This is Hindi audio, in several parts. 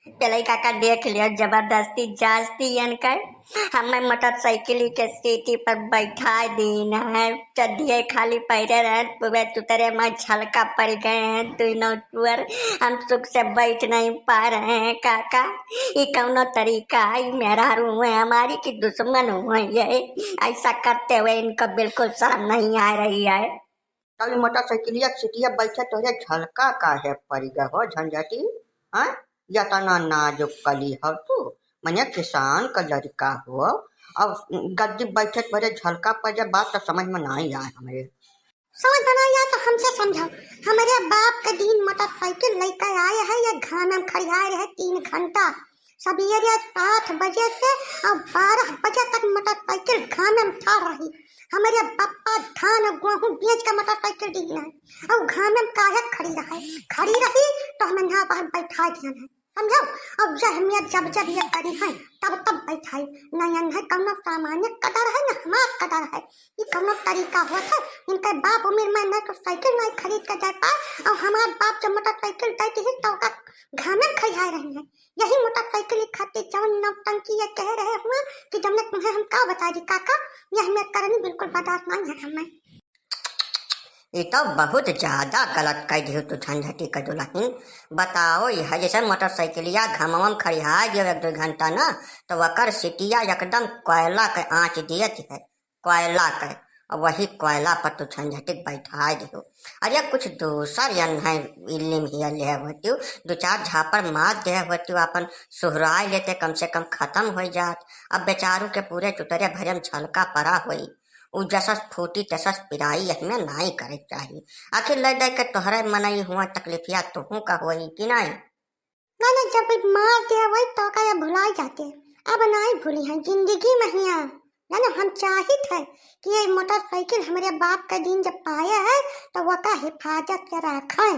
पेलाई काका देख लिया जबरदस्ती जास्ती कर हमें मोटरसाइकिल के सीटी पर बैठा दीन है चढ़िए खाली पैरे रहे पूरे तुतरे में छलका पड़ गए हैं दोनों टूर हम सुख से बैठ नहीं पा रहे हैं काका। ये कौनो तरीका है मेरा हुए हमारी की दुश्मन हुए ये ऐसा करते हुए इनको बिल्कुल शर्म नहीं आ रही है। कल मोटरसाइकिलिया सीटिया बैठे तोरे झलका काहे पड़ गए हो झंझटी। हाँ या तना नाजुक कली हो तू मने किसान का लड़का हो अब गद्दी बैठे तोरे झलका पड़ जाए बात तो समझ में नहीं आए हमारे। समझ में नहीं आया तो हमसे समझाओ। हमारे बाप के दिन मोटरसाइकिल लेकर आए हैं ये घर में खड़ियाए रहे 3 घंटा सवेरे 7 बजे से और 12 बजे तक मोटरसाइकिल घर में था रही। हमारे पापा धान गेहूं बेच कर मोटरसाइकिल दी है और घर में काहे खड़ी रही तो हमें यहाँ बाहर बैठा दिया है समझो। अब जब ये करी है तब बैठाई नहीं है कौनो सामान्य कदर है ना हमार कदर है ये कौनो तरीका होता है इनके बाप उम्र में न तो साइकिल नहीं खरीद कर दे पाए और हमारे बाप जब मोटरसाइकिल देती है तो घर में खड़िया रही है। यही मोटरसाइकिल खातिर जब नौटंकी ये कह रहे हुए कि जब तुम्हें हम का बता दी काका यह हमें करनी बिल्कुल बर्दाश्त नहीं है हमें। ये तो बहुत ज्यादा गलत कह दियो तू झंझटी का दुल्हन। बताओ यह जैसे मोटरसाइकिलिया घमम खड़िया दियो 1-2 घंटा ना तो वकर सिटिया एकदम कोयला के आँच दियत है कोयला के और वही कोयला पर तू झंझटी बैठा दियो। अरे कुछ दूसर यन है इल्म हिया ले होती 2-4 झापर मार दे होती अपन सुहराई लेते कम से कम खत्म हो जात। अब बेचारू के पूरे चुतरे भरम छलका पड़ा हुई उ जसस फूटी तसस पिराई हमें नहीं करे चाहिए। आखिर लड़ दे के तोहरे मनई हुआ तकलीफिया तुहू का होई कि नहीं। ना जब मार दे वही तो का भुला जाते अब नहीं भूली है जिंदगी में हिया ना हम चाहित है कि ये मोटरसाइकिल हमारे बाप का दिन जब पाया है तो वो का हिफाजत से रखे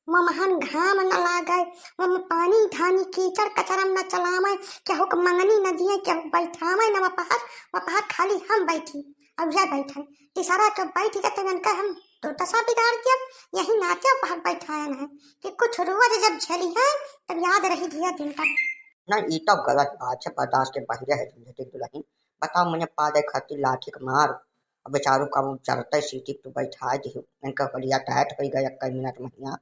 महन घाम न लागे वह पानी धानी कीचड़ कचरा न चलावे केहू के मंगनी न दिए केहू बैठावे न वहाँ खाली हम बैठी अब यह बैठे तीसरा तो बैठ गए तो इनका हम तो दशा बिगाड़ दिया यही नाचे बाहर बैठाया है कि कुछ रोज जब झेली है तब याद रही दिया दिन का। नहीं ये तो गलत बात है बर्दाश्त के बाहर है झंझटी दुल्हन। बताओ मुझे पादे खातिर लाठी के मार अब बेचारू का वो चढ़ते सीटी तो बैठा दी इनका बढ़िया टाइट हो गया 1 मिनट में।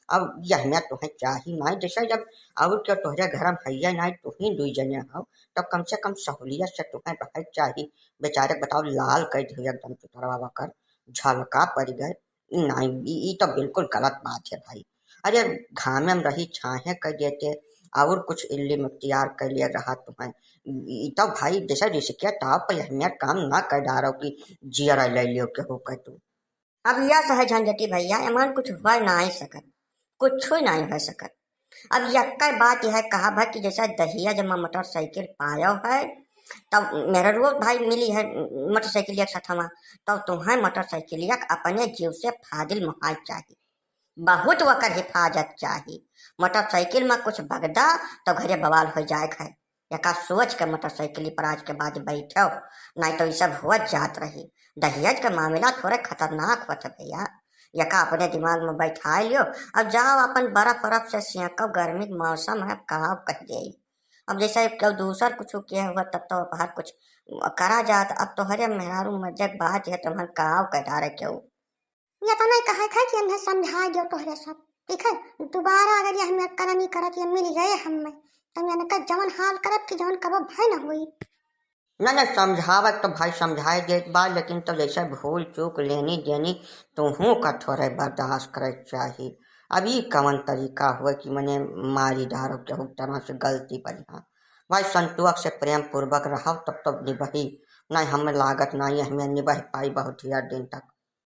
अब यह में तुम्हें चाहिए नहीं जैसे जब और क्या तोहरे घर में हैया नहीं तुम्हें 2 जने हो तब कम से कम सहूलियत से तुम्हें रह चाहिए। बेचारे बताओ लाल कर दिए एकदम चुतरवा कर झलका पड़ गए नहीं ये तो बिल्कुल गलत बात है भाई। अरे घामे में रही छाहे कर देते और कुछ इल्म इख्तियार कर लिया रहा तुम्हें ये तो भाई जैसे रिस्किया ताप पर अहमियत काम ना कर डालो कि जियरा ले लियो के हो कर तू। अब यह सह झंझटी भैया एमान कुछ हुआ नहीं सकत कुछ नहीं हो सकत। अब यक्का बात यह कहा भाई कि जैसा दहिया जब मोटरसाइकिल पाया है तब मेरा रोज भाई मिली है मोटरसाइकिलिया के साथ तब तुम्हें मोटरसाइकिलिया अपने जीव से फाजिल मुहाज चाहिए बहुत वकर हिफाजत चाहिए। मोटरसाइकिल में कुछ बगदा तो घरे बवाल हो जाए है यका सोच के मोटरसाइकिल पर आज के बाद बैठो नहीं तो ये सब हो जात रही। दहेज का मामला थोड़े खतरनाक होता भैया यका अपने दिमाग में बैठा लियो। अब जाओ अपन बर्फ से सियाको गर्मी के मौसम है कहा कह दे। अब जैसे क्यों दूसर कुछ किया हुआ तब तो बाहर कुछ करा जात अब तो हरे मेहरारू मजे बात है तुम्हारे कहा कह डारे क्यों ये तो नहीं कहा था कि हमने समझा दो तोहरे सब ठीक है दोबारा अगर ये हमें करा नहीं करत ये मिल गए हमें तो मैंने कहा जवन हाल करब कि जवन कब भय न हुई। ना समझावत तो भाई समझाए दे एक बार लेकिन तो जैसे भूल चूक लेनी देनी तुहू का थोड़े बर्दाश्त करे चाहिए। अभी कवन तरीका हुआ कि मैंने मारी डारो केहू तरह से गलती पर भाई संतुक से प्रेम पूर्वक रहो तब तो निभही नहीं हमें लागत नहीं हमें निभा पाई बहुत दिन तक।